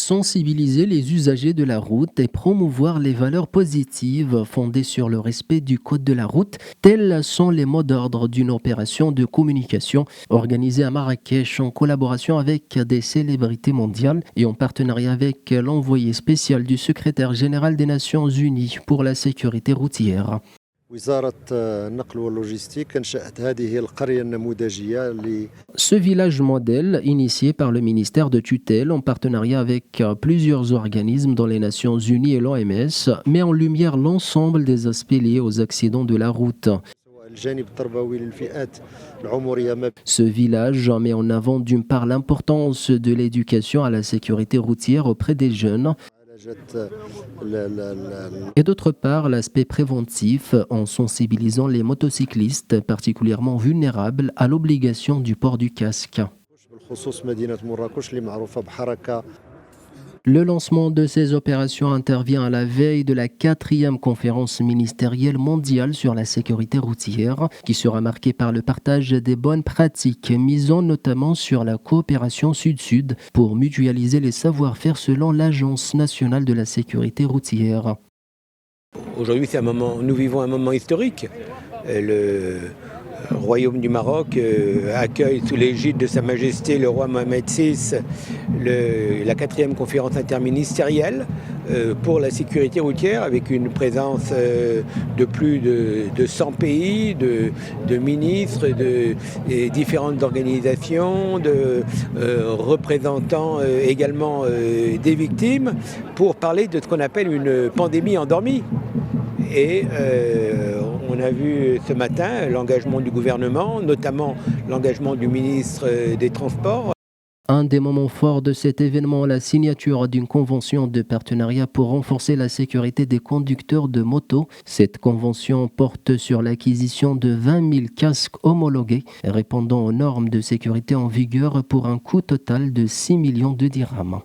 sensibiliser les usagers de la route et promouvoir les valeurs positives fondées sur le respect du code de la route. Tels sont les mots d'ordre d'une opération de communication organisée à Marrakech en collaboration avec des célébrités mondiales et en partenariat avec l'envoyé spécial du secrétaire général des Nations Unies pour la sécurité routière. وزارة النقل واللوجستيك أنشأت هذه القرية النموذجية Ce village modèle, initié par le ministère de tutelle en partenariat avec plusieurs organismes dont les Nations Unies et l'OMS, met en lumière l'ensemble des aspects liés aux accidents de la route. الجانب التربوي للفئات العمرية ما Ce village met en avant d'une part l'importance de l'éducation à la sécurité routière auprès des jeunes عالجت et d'autre part l'aspect préventif en sensibilisant les motocyclistes particulièrement vulnérables à l'obligation du port du casque. بالخصوص مدينة مراكش اللي معروفة بحركة. Le lancement de ces opérations intervient à la veille de la 4e conférence ministérielle mondiale sur la sécurité routière, qui sera marquée par le partage des bonnes pratiques, misant notamment sur la coopération sud-sud pour mutualiser les savoir-faire selon l'Agence nationale de la sécurité routière. Aujourd'hui, nous vivons un moment historique. Le Royaume du Maroc accueille sous l'égide de Sa Majesté le roi Mohamed VI la 4e conférence interministérielle pour la sécurité routière avec une présence de plus de 100 pays, de ministres, et différentes organisations, de représentants également des victimes pour parler de ce qu'on appelle une pandémie endormie. Et on a vu ce matin l'engagement du gouvernement, notamment l'engagement du ministre des Transports. Un des moments forts de cet événement, la signature d'une convention de partenariat pour renforcer la sécurité des conducteurs de moto. Cette convention porte sur l'acquisition de 20 000 casques homologués répondant aux normes de sécurité en vigueur pour un coût total de 6 millions de dirhams.